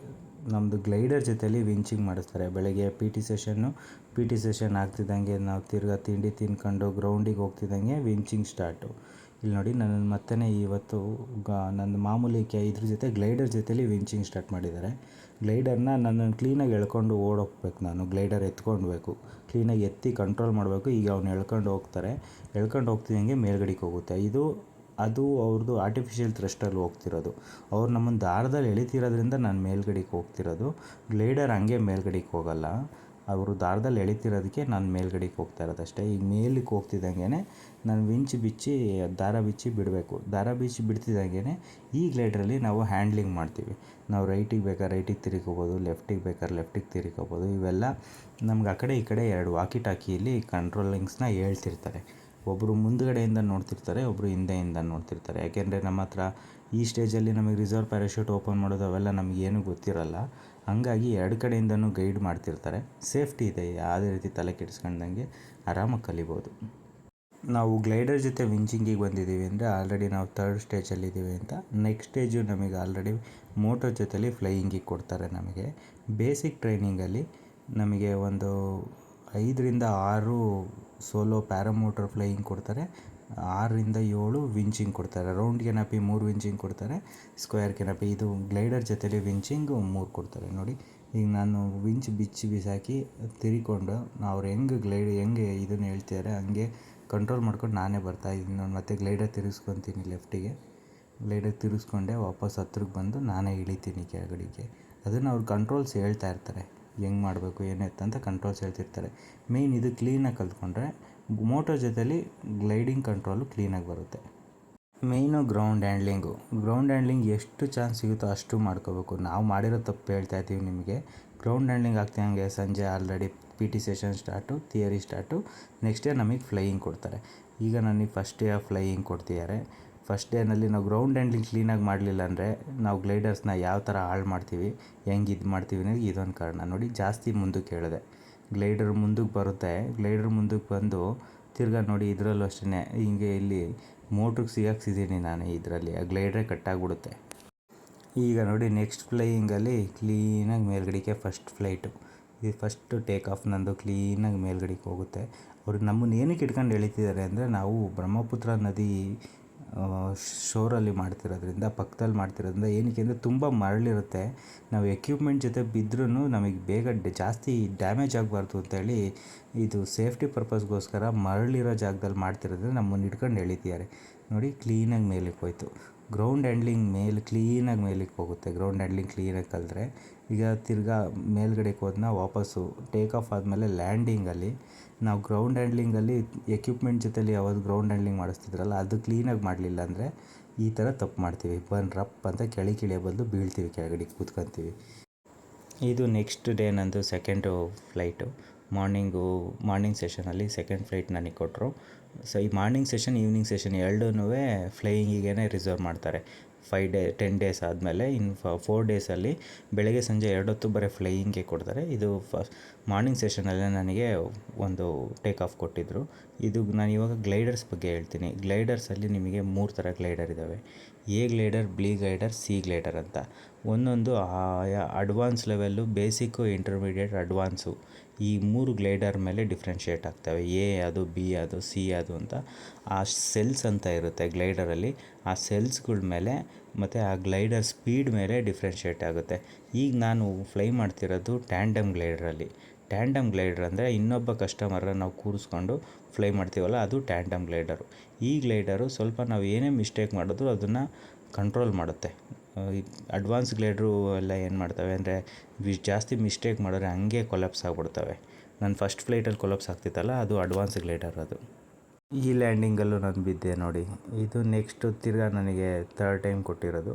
ನಮ್ಮದು ಗ್ಲೈಡರ್ ಜೊತೆಲಿ ವಿಂಚಿಂಗ್ ಮಾಡಿಸ್ತಾರೆ. ಬೆಳಗ್ಗೆ PT ಸೆಷನ್ ಆಗ್ತಿದ್ದಂಗೆ ನಾವು ತಿರ್ಗಾ ತಿಂಡಿ ತಿಂದ್ಕೊಂಡು ಗ್ರೌಂಡಿಗೆ ಹೋಗ್ತಿದ್ದಂಗೆ ವಿಂಚಿಂಗ್ ಸ್ಟಾರ್ಟು. ಇಲ್ಲಿ ನೋಡಿ, ನನ್ನ ಮತ್ತೆ ಇವತ್ತು ನನ್ನ ಮಾಮೂಲಿ ಇದ್ರ ಜೊತೆ ಗ್ಲೈಡರ್ ಜೊತೆಲಿ ವಿಂಚಿಂಗ್ ಸ್ಟಾರ್ಟ್ ಮಾಡಿದ್ದಾರೆ. ಗ್ಲೈಡರ್ನ ನನ್ನನ್ನು ಕ್ಲೀನಾಗಿ ಎಳ್ಕೊಂಡು ಓಡೋಗ್ಬೇಕು. ನಾನು ಗ್ಲೈಡರ್ ಎತ್ಕೊಳ್ಬೇಕು, ಕ್ಲೀನಾಗಿ ಎತ್ತಿ ಕಂಟ್ರೋಲ್ ಮಾಡಬೇಕು. ಈಗ ಅವ್ನು ಎಳ್ಕೊಂಡು ಹೋಗ್ತಾರೆ. ಎಳ್ಕೊಂಡು ಹೋಗ್ತಿದ್ದಂಗೆ ಮೇಲ್ಗಡೆಗೆ ಹೋಗುತ್ತೆ. ಇದು ಅದು ಅವ್ರದ್ದು ಆರ್ಟಿಫಿಷಿಯಲ್ ಥ್ರಸ್ಟಲ್ಲಿ ಹೋಗ್ತಿರೋದು. ಅವ್ರು ನಮ್ಮನ್ನು ದಾರದಲ್ಲಿ ಎಳಿತಿರೋದ್ರಿಂದ ನಾನು ಮೇಲ್ಗಡೆಗೆ ಹೋಗ್ತಿರೋದು. ಗ್ಲೈಡರ್ ಹಂಗೆ ಮೇಲ್ಗಡೆಗೆ ಹೋಗಲ್ಲ, ಅವರು ದಾರದಲ್ಲಿ ಎಳಿತಿರೋದಕ್ಕೆ ನಾನು ಮೇಲ್ಗಡೆಗೆ ಹೋಗ್ತಾ ಇರೋದಷ್ಟೇ. ಈಗ ಮೇಲಕ್ಕೆ ಹೋಗ್ತಿದ್ದಂಗೆ ನಾನು ವಿಂಚ್ ಬಿಚ್ಚಿ ದಾರ ಬಿಚ್ಚಿ ಬಿಡಬೇಕು. ದಾರ ಬಿಚ್ಚಿ ಬಿಡ್ತಿದ್ದಂಗೆ ಈ ಗ್ಲೈಡ್ರಲ್ಲಿ ನಾವು ಹ್ಯಾಂಡ್ಲಿಂಗ್ ಮಾಡ್ತೀವಿ. ನಾವು ರೈಟಿಗೆ ಬೇಕಾದ್ರೆ ರೈಟಿಗೆ ತಿರ್ಕೋಬೋದು, ಲೆಫ್ಟಿಗೆ ಬೇಕಾದ್ರೆ ಲೆಫ್ಟಿಗೆ ತಿರ್ಕೋಬೋದು. ಇವೆಲ್ಲ ನಮ್ಗೆ ಆ ಕಡೆ ಈ ಕಡೆ 2 ವಾಕಿ ಟಾಕಿಯಲ್ಲಿ ಕಂಟ್ರೋಲಿಂಗ್ಸ್ನ ಹೇಳ್ತಿರ್ತಾರೆ. ಒಬ್ಬರು ಮುಂದುಗಡೆಯಿಂದ ನೋಡ್ತಿರ್ತಾರೆ, ಒಬ್ಬರು ಹಿಂದೆಯಿಂದ ನೋಡ್ತಿರ್ತಾರೆ. ಯಾಕೆಂದರೆ ನಮ್ಮ ಹತ್ರ ಈ ಸ್ಟೇಜಲ್ಲಿ ನಮಗೆ ರಿಸರ್ವ್ ಪ್ಯಾರಾಶೂಟ್ ಓಪನ್ ಮಾಡೋದು ಅವೆಲ್ಲ ನಮಗೇನು ಗೊತ್ತಿರಲ್ಲ. ಹಾಗಾಗಿ 2 ಕಡೆಯಿಂದನೂ ಗೈಡ್ ಮಾಡ್ತಿರ್ತಾರೆ. ಸೇಫ್ಟಿ ಇದೆ, ಯಾವುದೇ ರೀತಿ ತಲೆ ಕೆಡಿಸ್ಕೊಂಡಂಗೆ ಆರಾಮಾಗಿ ಕಲಿಬೋದು. ನಾವು ಗ್ಲೈಡರ್ ಜೊತೆ ವಿಂಚಿಂಗಿಗೆ ಬಂದಿದ್ದೀವಿ ಅಂದರೆ ಆಲ್ರೆಡಿ ನಾವು 3rd ಸ್ಟೇಜಲ್ಲಿದ್ದೀವಿ ಅಂತ. ನೆಕ್ಸ್ಟ್ ಸ್ಟೇಜು ನಮಗೆ ಆಲ್ರೆಡಿ ಮೋಟರ್ ಜೊತೆಲಿ ಫ್ಲೈಯಿಂಗಿಗೆ ಕೊಡ್ತಾರೆ. ನಮಗೆ ಬೇಸಿಕ್ ಟ್ರೈನಿಂಗಲ್ಲಿ ನಮಗೆ ಒಂದು 5ರಿಂದ 6 ಸೋಲೋ ಪ್ಯಾರಾಮೋಟರ್ ಫ್ಲೈಯಿಂಗ್ ಕೊಡ್ತಾರೆ, 6ರಿಂದ 7 ವಿಂಚಿಂಗ್ ಕೊಡ್ತಾರೆ. ರೌಂಡ್ ಕೆನಪಿ 3 ವಿಂಚಿಂಗ್ ಕೊಡ್ತಾರೆ, ಸ್ಕ್ವೇರ್ ಕೆನಪಿ ಇದು ಗ್ಲೈಡರ್ ಜೊತೆಲಿ ವಿಂಚಿಂಗು 3 ಕೊಡ್ತಾರೆ. ನೋಡಿ ಈಗ ನಾನು ವಿಂಚ್ ಬಿಚ್ಚಿ ಬಿಸಾಕಿ ತಿರ್ಕೊಂಡು ಅವ್ರು ಹೆಂಗೆ ಇದನ್ನು ಹೇಳ್ತಿದ್ದಾರೆ ಹಂಗೆ ಕಂಟ್ರೋಲ್ ಮಾಡ್ಕೊಂಡು ನಾನೇ ಬರ್ತಾಯಿದ್ದೀನಿ. ಮತ್ತು ಗ್ಲೈಡರ್ ತಿರುಗಿಸ್ಕೊತೀನಿ ಲೆಫ್ಟಿಗೆ. ಗ್ಲೈಡರ್ ತಿರುಗಿಸ್ಕೊಂಡೆ ವಾಪಸ್ ಹತ್ರಕ್ಕೆ ಬಂದು ನಾನೇ ಇಳಿತೀನಿ ಕೆಳಗಡೆಗೆ. ಅದನ್ನು ಅವ್ರು ಕಂಟ್ರೋಲ್ಸ್ ಹೇಳ್ತಾ ಇರ್ತಾರೆ, ಹೆಂಗೆ ಮಾಡಬೇಕು ಏನಿತ್ತು ಅಂತ ಕಂಟ್ರೋಲ್ಸ್ ಹೇಳ್ತಿರ್ತಾರೆ. ಮೇಯ್ನ್ ಇದು ಕ್ಲೀನಾಗಿ ಕಲ್ತ್ಕೊಂಡ್ರೆ ಮೋಟರ್ ಜೊತೆಲಿ ಗ್ಲೈಡಿಂಗ್ ಕಂಟ್ರೋಲು ಕ್ಲೀನಾಗಿ ಬರುತ್ತೆ. ಮೇಯ್ನು ಗ್ರೌಂಡ್ ಹ್ಯಾಂಡ್ಲಿಂಗ್ ಎಷ್ಟು ಚಾನ್ಸ್ ಸಿಗುತ್ತೋ ಅಷ್ಟು ಮಾಡ್ಕೋಬೇಕು. ನಾವು ಮಾಡಿರೋ ತಪ್ಪು ಹೇಳ್ತಾ ಇದ್ದೀವಿ ನಿಮಗೆ. ಗ್ರೌಂಡ್ ಹ್ಯಾಂಡ್ಲಿಂಗ್ ಆಗ್ತಿದ್ದಂಗೆ ಸಂಜೆ already PT session start, theory start. Next day ನಮಗೆ ಫ್ಲೈಯಿಂಗ್ ಕೊಡ್ತಾರೆ. ಈಗ ನನಗೆ ಫಸ್ಟ್ ಡೇ ಫ್ಲೈಯಿಂಗ್ ಕೊಡ್ತಿದ್ದಾರೆ. ಫಸ್ಟ್ ಡೇನಲ್ಲಿ ನಾವು ಗ್ರೌಂಡ್ ಹ್ಯಾಂಡ್ಲಿಂಗ್ ಕ್ಲೀನಾಗಿ ಮಾಡಲಿಲ್ಲ ಅಂದರೆ ನಾವು ಗ್ಲೈಡರ್ಸ್ನ ಯಾವ ಥರ ಹಾಳು ಮಾಡ್ತೀವಿ, ಹೆಂಗೆ ಇದು ಮಾಡ್ತೀವಿ ಅನ್ನೋದು ಇದೊಂದು ಕಾರಣ. ನೋಡಿ ಜಾಸ್ತಿ ಮುಂದಕ್ಕೆ ಹೇಳಿದೆ. ಗ್ಲೈಡರ್ ಮುಂದಕ್ಕೆ ಬರುತ್ತೆ. ಗ್ಲೈಡರ್ ಮುಂದಕ್ಕೆ ಬಂದು ತಿರ್ಗಾ ನೋಡಿ ಇದರಲ್ಲೂ ಅಷ್ಟೇ ಹಿಂಗೆ ಇಲ್ಲಿ ಮೋಟ್ರಿಗೆ ಸಿಗಾಕ್ಸಿದ್ದೀನಿ ನಾನು ಇದರಲ್ಲಿ. ಆ ಗ್ಲೈಡ್ರೇ ಕಟ್ಟಾಗ್ಬಿಡುತ್ತೆ. ಈಗ ನೋಡಿ ನೆಕ್ಸ್ಟ್ ಫ್ಲೈಯಿಂಗಲ್ಲಿ ಕ್ಲೀನಾಗಿ ಮೇಲ್ಗಡೆಗೆ ಫಸ್ಟ್ ಫ್ಲೈಟು, ಇದು ಫಸ್ಟು ಟೇಕ್ ಆಫ್ ನಂದು ಕ್ಲೀನಾಗಿ ಮೇಲ್ಗಡೆಗೆ ಹೋಗುತ್ತೆ. ಅವರು ನಮ್ಮನ್ನು ಏನಕ್ಕೆ ಇಟ್ಕೊಂಡು ಎಳಿತಿದ್ದಾರೆ ಅಂದರೆ ನಾವು ಬ್ರಹ್ಮಪುತ್ರ ನದಿ ಶೋರಲ್ಲಿ ಮಾಡ್ತಿರೋದ್ರಿಂದ, ಪಕ್ಕದಲ್ಲಿ ಮಾಡ್ತಿರೋದ್ರಿಂದ. ಏನಕ್ಕೆ ಅಂದರೆ ತುಂಬ ಮರಳಿರುತ್ತೆ. ನಾವು ಎಕ್ವಿಪ್ಮೆಂಟ್ ಜೊತೆ ಬಿದ್ದರೂ ನಮಗೆ ಬೇಗ ಜಾಸ್ತಿ ಡ್ಯಾಮೇಜ್ ಆಗಬಾರ್ದು ಅಂತೇಳಿ ಇದು ಸೇಫ್ಟಿ ಪರ್ಪಸ್ಗೋಸ್ಕರ ಮರಳಿರೋ ಜಾಗದಲ್ಲಿ ಮಾಡ್ತಿರೋದ್ರಿಂದ ನಮ್ಮನ್ನು ಹಿಡ್ಕೊಂಡು ಎಳಿತಿದ್ದಾರೆ. ನೋಡಿ ಕ್ಲೀನಾಗಿ ಮೇಲಕ್ಕೆ ಹೋಯ್ತು. ಗ್ರೌಂಡ್ ಹ್ಯಾಂಡ್ಲಿಂಗ್ ಕ್ಲೀನಾಗಿ ಮೇಲಕ್ಕೆ ಹೋಗುತ್ತೆ. ಗ್ರೌಂಡ್ ಹ್ಯಾಂಡ್ಲಿಂಗ್ ಕ್ಲೀನಾಗಿ ಕಲಿತ್ರೆ ಈಗ ತಿರ್ಗಾ ಮೇಲ್ಗಡೆಗೆ ಹೋದ್ನ ವಾಪಸ್ಸು ಟೇಕ್ ಆಫ್ ಆದಮೇಲೆ ಲ್ಯಾಂಡಿಂಗಲ್ಲಿ ನಾವು ಗ್ರೌಂಡ್ ಹ್ಯಾಂಡ್ಲಿಂಗಲ್ಲಿ ಎಕ್ವಿಪ್ಮೆಂಟ್ ಜೊತೆಲಿ ಯಾವುದು ಗ್ರೌಂಡ್ ಹ್ಯಾಂಡ್ಲಿಂಗ್ ಮಾಡಿಸ್ತಿದ್ರಲ್ಲ ಅದು ಕ್ಲೀನಾಗಿ ಮಾಡಲಿಲ್ಲ ಅಂದರೆ ಈ ಥರ ತಪ್ಪು ಮಾಡ್ತೀವಿ. ರಪ್ ಅಂತ ಕೆಳಗಿಳಿಯೋ ಬದಲು ಬೀಳ್ತೀವಿ, ಕೆಳಗಡೆ ಕೂತ್ಕೊತೀವಿ. ಇದು ನೆಕ್ಸ್ಟ್ ಡೇ ನಂದು ಸೆಕೆಂಡು ಫ್ಲೈಟು. ಮಾರ್ನಿಂಗ್ ಸೆಷನಲ್ಲಿ ಸೆಕೆಂಡ್ ಫ್ಲೈಟ್ ನನಗೆ ಕೊಟ್ಟರು. ಸೊ ಈ ಮಾರ್ನಿಂಗ್ ಸೆಷನ್ ಈವ್ನಿಂಗ್ ಸೆಷನ್ ಎರಡೂ ಫ್ಲೈಯಿಂಗಿಗೆ ರಿಸರ್ವ್ ಮಾಡ್ತಾರೆ. 10 ಡೇಸ್ ಆದಮೇಲೆ ಇನ್ನು 4 ಡೇಸಲ್ಲಿ ಬೆಳಗ್ಗೆ ಸಂಜೆ 2 ಹೊತ್ತು ಬರೀ ಫ್ಲೈಯಿಂಗ್ಗೆ ಕೊಡ್ತಾರೆ. ಇದು ಮಾರ್ನಿಂಗ್ ಸೆಷನಲ್ಲೇ ನನಗೆ ಒಂದು ಟೇಕ್ ಆಫ್ ಕೊಟ್ಟಿದ್ದರು. ಇದು ನಾನು ಇವಾಗ ಗ್ಲೈಡರ್ಸ್ ಬಗ್ಗೆ ಹೇಳ್ತೀನಿ. ಗ್ಲೈಡರ್ಸಲ್ಲಿ ನಿಮಗೆ 3 ಥರ ಗ್ಲೈಡರ್ ಇದ್ದಾವೆ. A glider, B glider, C glider ಅಂತ. ಒಂದೊಂದು advance level, basic, intermediate, advance ಈ 3 ಗ್ಲೈಡರ್ ಮೇಲೆ ಡಿಫ್ರೆನ್ಷಿಯೇಟ್ ಆಗ್ತವೆ. A ಅದು, B ಅದು, C ಅದು ಅಂತ. ಆ ಸೆಲ್ಸ್ ಅಂತ ಇರುತ್ತೆ ಗ್ಲೈಡರಲ್ಲಿ. ಆ ಸೆಲ್ಸ್ಗಳ ಮೇಲೆ ಮತ್ತು ಆ ಗ್ಲೈಡರ್ ಸ್ಪೀಡ್ ಮೇಲೆ ಡಿಫ್ರೆನ್ಷಿಯೇಟ್ ಆಗುತ್ತೆ. ಈಗ ನಾನು ಫ್ಲೈ ಮಾಡ್ತಿರೋದು ಟ್ಯಾಂಡಮ್ ಗ್ಲೈಡರಲ್ಲಿ. ಟ್ಯಾಂಡಮ್ ಗ್ಲೈಡರ್ ಅಂದರೆ ಇನ್ನೊಬ್ಬ ಕಸ್ಟಮರನ್ನ ನಾವು ಕೂರಿಸ್ಕೊಂಡು ಫ್ಲೈ ಮಾಡ್ತೀವಲ್ಲ, ಅದು ಟ್ಯಾಂಡಮ್ ಗ್ಲೈಡರು. ಈ ಗ್ಲೈಡರು ಸ್ವಲ್ಪ ನಾವು ಏನೇ ಮಿಸ್ಟೇಕ್ ಮಾಡಿದ್ರು ಅದನ್ನು ಕಂಟ್ರೋಲ್ ಮಾಡುತ್ತೆ. ಅಡ್ವಾನ್ಸ್ ಗ್ಲೈಡ್ರು ಎಲ್ಲ ಏನು ಮಾಡ್ತವೆ ಅಂದರೆ ಜಾಸ್ತಿ ಮಿಸ್ಟೇಕ್ ಮಾಡಿದ್ರೆ ಹಂಗೆ ಕೊಲಾಪ್ಸ್ ಆಗಿಬಿಡ್ತವೆ. ನಾನು ಫಸ್ಟ್ ಫ್ಲೈಟಲ್ಲಿ ಕೊಲಾಪ್ಸ್ ಆಗ್ತಿತ್ತಲ್ಲ ಅದು ಅಡ್ವಾನ್ಸ್ ಗ್ಲೈಡರ್ ಅದು. ಈ ಲ್ಯಾಂಡಿಂಗಲ್ಲೂ ನಾನು ಬಿದ್ದೆ ನೋಡಿ. ಇದು ನೆಕ್ಸ್ಟು ತಿರ್ಗಾ ನನಗೆ 3rd ಟೈಮ್ ಕೊಟ್ಟಿರೋದು.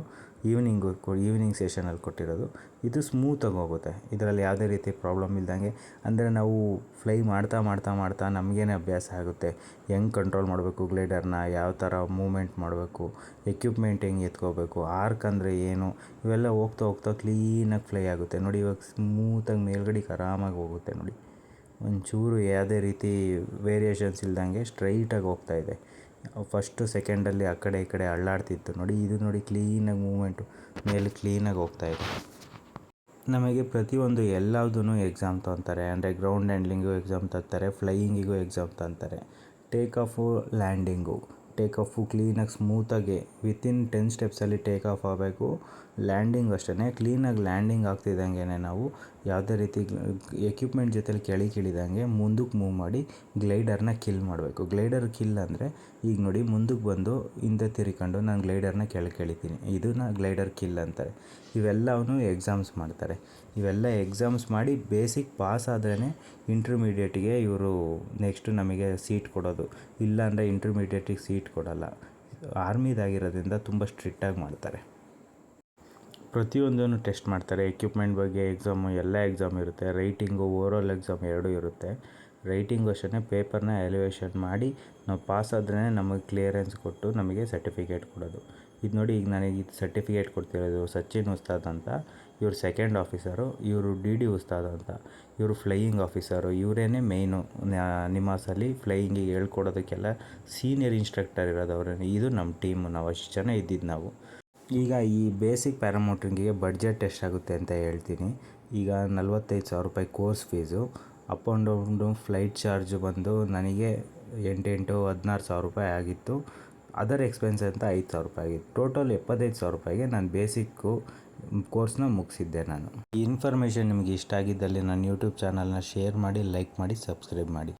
ಈವ್ನಿಂಗ್ ಸೆಷನಲ್ಲಿ ಕೊಟ್ಟಿರೋದು. ಇದು ಸ್ಮೂತಾಗಿ ಹೋಗುತ್ತೆ. ಇದರಲ್ಲಿ ಯಾವುದೇ ರೀತಿ ಪ್ರಾಬ್ಲಮ್ ಇಲ್ದಂಗೆ, ಅಂದರೆ ನಾವು ಫ್ಲೈ ಮಾಡ್ತಾ ನಮಗೇನೆ ಅಭ್ಯಾಸ ಆಗುತ್ತೆ. ಹೆಂಗೆ ಕಂಟ್ರೋಲ್ ಮಾಡಬೇಕು ಗ್ಲೈಡರ್ನ, ಯಾವ ಥರ ಮೂಮೆಂಟ್ ಮಾಡಬೇಕು, ಎಕ್ವಿಪ್ಮೆಂಟ್ ಹೆಂಗೆ ಎತ್ಕೋಬೇಕು, ಆರ್ಕ್ ಅಂದರೆ ಏನು, ಇವೆಲ್ಲ ಹೋಗ್ತಾ ಕ್ಲೀನಾಗಿ ಫ್ಲೈ ಆಗುತ್ತೆ. ನೋಡಿ ಇವಾಗ ಸ್ಮೂತಾಗಿ ಮೇಲ್ಗಡೆಗೆ ಆರಾಮಾಗಿ ಹೋಗುತ್ತೆ. ನೋಡಿ ಒಂಚೂರು ಯಾವುದೇ ರೀತಿ ವೇರಿಯೇಷನ್ಸ್ ಇಲ್ದಂಗೆ ಸ್ಟ್ರೈಟಾಗಿ ಹೋಗ್ತಾಯಿದೆ. ಫಸ್ಟು ಸೆಕೆಂಡಲ್ಲಿ ಆ ಕಡೆ ಈ ಕಡೆ ಅಳ್ಳಾಡ್ತಿತ್ತು. ನೋಡಿ ಇದು ನೋಡಿ ಕ್ಲೀನಾಗಿ ಮೂಮೆಂಟು ಮೇಲೆ ಕ್ಲೀನಾಗಿ ಹೋಗ್ತಾಯಿದೆ. ನಮಗೆ ಪ್ರತಿಯೊಂದು ಎಲ್ಲದೂ ಎಕ್ಸಾಮ್ ತೊಗೊತಾರೆ. ಅಂದರೆ ಗ್ರೌಂಡ್ ಹ್ಯಾಂಡ್ಲಿಂಗು ಎಕ್ಸಾಮ್ ತೊಗೊತಾರೆ, ಫ್ಲೈಯಿಂಗಿಗೂ ಎಕ್ಸಾಮ್ ತೊಗೊತಾರೆ, take off, landing take off ಕ್ಲೀನಾಗಿ ಸ್ಮೂತಾಗಿ ವಿತಿನ್ 10 ಸ್ಟೆಪ್ಸಲ್ಲಿ ಟೇಕ್ ಆಫ್ ಆಗಬೇಕು. ಲ್ಯಾಂಡಿಂಗ್ ಅಷ್ಟೇ ಕ್ಲೀನಾಗಿ ಲ್ಯಾಂಡಿಂಗ್ ಆಗ್ತಿದ್ದಂಗೆ ನಾವು ಯಾವುದೇ ರೀತಿ ಎಕ್ವಿಪ್ಮೆಂಟ್ ಜೊತೆಲಿ ಕೆಳಿದಂಗೆ ಮುಂದಕ್ಕೆ ಮೂವ್ ಮಾಡಿ ಗ್ಲೈಡರ್ನ ಕಿಲ್ ಮಾಡಬೇಕು. ಗ್ಲೈಡರ್ ಕಿಲ್ ಅಂದರೆ ಈಗ ನೋಡಿ ಮುಂದಕ್ಕೆ ಬಂದು ಹಿಂದೆ ತಿರ್ಕೊಂಡು ನಾನು ಗ್ಲೈಡರ್ನ ಕೆಳಿತೀನಿ, ಇದನ್ನ ಗ್ಲೈಡರ್ ಕಿಲ್ ಅಂತಾರೆ. ಇವೆಲ್ಲವೂ ಎಕ್ಸಾಮ್ಸ್ ಮಾಡ್ತಾರೆ. ಇವೆಲ್ಲ ಎಕ್ಸಾಮ್ಸ್ ಮಾಡಿ ಬೇಸಿಕ್ ಪಾಸ್ ಆದ್ರೇ ಇಂಟರ್ಮೀಡಿಯೇಟಿಗೆ ಇವರು ನೆಕ್ಸ್ಟು ನಮಗೆ ಸೀಟ್ ಕೊಡೋದು, ಇಲ್ಲಾಂದರೆ ಇಂಟರ್ಮೀಡಿಯೇಟಿಗೆ ಸೀಟ್ ಕೊಡೋಲ್ಲ. ಆರ್ಮಿದಾಗಿರೋದ್ರಿಂದ ತುಂಬ ಸ್ಟ್ರಿಕ್ಟಾಗಿ ಮಾಡ್ತಾರೆ. ಪ್ರತಿಯೊಂದನ್ನು ಟೆಸ್ಟ್ ಮಾಡ್ತಾರೆ. ಎಕ್ವಿಪ್ಮೆಂಟ್ ಬಗ್ಗೆ ಎಕ್ಸಾಮು, ಎಲ್ಲ ಎಕ್ಸಾಮ್ ಇರುತ್ತೆ. ರೈಟಿಂಗು, ಓವರಾಲ್ ಎಕ್ಸಾಮ್ ಎರಡೂ ಇರುತ್ತೆ. ರೈಟಿಂಗು ಅಷ್ಟೇ ಪೇಪರ್ನ ಎಲಿವೇಷನ್ ಮಾಡಿ ನಾವು ಪಾಸ್ ಆದ್ರೇ ನಮಗೆ ಕ್ಲಿಯರೆನ್ಸ್ ಕೊಟ್ಟು ನಮಗೆ ಸರ್ಟಿಫಿಕೇಟ್ ಕೊಡೋದು. ಇದು ನೋಡಿ, ಈಗ ನನಗೆ ಇದು ಸರ್ಟಿಫಿಕೇಟ್ ಕೊಡ್ತಿರೋದು ಸಚಿನ್ ಉಸ್ತಾದ್ ಅಂತ, ಇವರು ಸೆಕೆಂಡ್ ಆಫೀಸರು. ಇವರು DD ಉಸ್ತಾದ್ ಅಂತ, ಇವರು ಫ್ಲೈಯಿಂಗ್ ಆಫೀಸರು. ಇವರೇನೇ ಮೇಯ್ನು ನಿಮಾಸಲ್ಲಿ ಫ್ಲೈಯಿಂಗಿಗೆ ಹೇಳ್ಕೊಡೋದಕ್ಕೆಲ್ಲ ಸೀನಿಯರ್ ಇನ್ಸ್ಟ್ರಕ್ಟರ್ ಇರೋದು ಅವರೇ. ಇದು ನಮ್ಮ ಟೀಮು, ನಾವು ಅಷ್ಟು ಜನ ಇದ್ದಿದ್ದು ನಾವು. ಈಗ ಈ ಬೇಸಿಕ್ ಪ್ಯಾರಾಮೋಟ್ರಿಂಗಿಗೆ ಬಡ್ಜೆಟ್ ಎಷ್ಟಾಗುತ್ತೆ ಅಂತ ಹೇಳ್ತೀನಿ. ಈಗ 45,000 ರೂಪಾಯಿ course fees. Up and down flight charge ಬಂದು ನನಗೆ 16,000 ರೂಪಾಯಿ ಆಗಿತ್ತು. ಅದರ್ ಎಕ್ಸ್ಪೆನ್ಸ್ ಅಂತ 5,000 ರೂಪಾಯಿ ಆಗಿತ್ತು. ಟೋಟಲ್ 75,000 ರೂಪಾಯಿಗೆ ನಾನು ಬೇಸಿಕ್ಕು ಕೋರ್ಸ್ನ ಮುಗಿಸಿದ್ದೆ ನಾನು. ಈ ಇನ್ಫಾರ್ಮೇಷನ್ ನಿಮಗೆ ಇಷ್ಟ ಆಗಿದ್ದಲ್ಲಿ ನನ್ನ ಯೂಟ್ಯೂಬ್ ಚಾನಲ್ನ ಶೇರ್ ಮಾಡಿ, ಲೈಕ್ ಮಾಡಿ, ಸಬ್ಸ್ಕ್ರೈಬ್ ಮಾಡಿ.